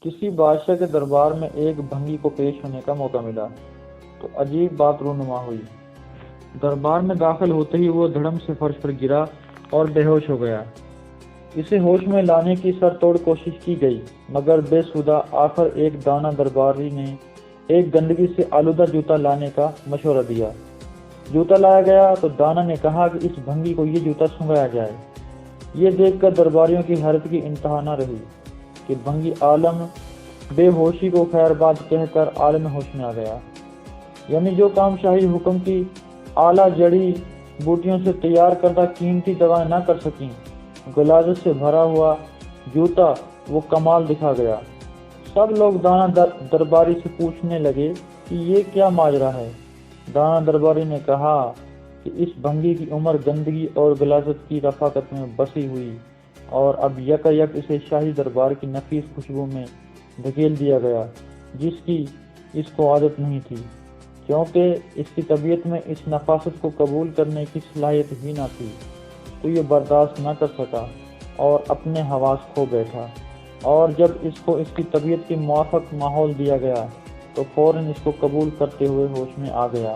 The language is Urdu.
کسی بادشاہ کے دربار میں ایک بھنگی کو پیش ہونے کا موقع ملا تو عجیب بات رونما ہوئی۔ دربار میں داخل ہوتے ہی وہ دھڑم سے فرش پر گرا اور بے ہوش ہو گیا۔ اسے ہوش میں لانے کی سر توڑ کوشش کی گئی مگر بے سودہ۔ آخر ایک دانا درباری نے ایک گندگی سے آلودہ جوتا لانے کا مشورہ دیا۔ جوتا لایا گیا تو دانا نے کہا کہ اس بھنگی کو یہ جوتا سنگھایا جائے۔ یہ دیکھ کر درباریوں کی حیرت کی انتہا نہ رہی کہ بھنگی عالم بے ہوشی کو خیر بات کہہ کر عالم ہوش میں آ گیا۔ یعنی جو کام شاہی حکم کی اعلیٰ جڑی بوٹیوں سے تیار کردہ قیمتی دوائیں نہ کر سکیں، غلاظت سے بھرا ہوا جوتا وہ کمال دکھا گیا۔ سب لوگ دانا درباری سے پوچھنے لگے کہ یہ کیا ماجرا ہے۔ دانا درباری نے کہا کہ اس بھنگی کی عمر گندگی اور غلاظت کی رفاقت میں بسی ہوئی اور اب یک اسے شاہی دربار کی نفیس خوشبو میں دھکیل دیا گیا جس کی اس کو عادت نہیں تھی، کیونکہ اس کی طبیعت میں اس نفاست کو قبول کرنے کی صلاحیت ہی نہ تھی۔ تو یہ برداشت نہ کر سکا اور اپنے حواس کھو بیٹھا، اور جب اس کو اس کی طبیعت کے موافق ماحول دیا گیا تو فوراً اس کو قبول کرتے ہوئے ہوش میں آ گیا۔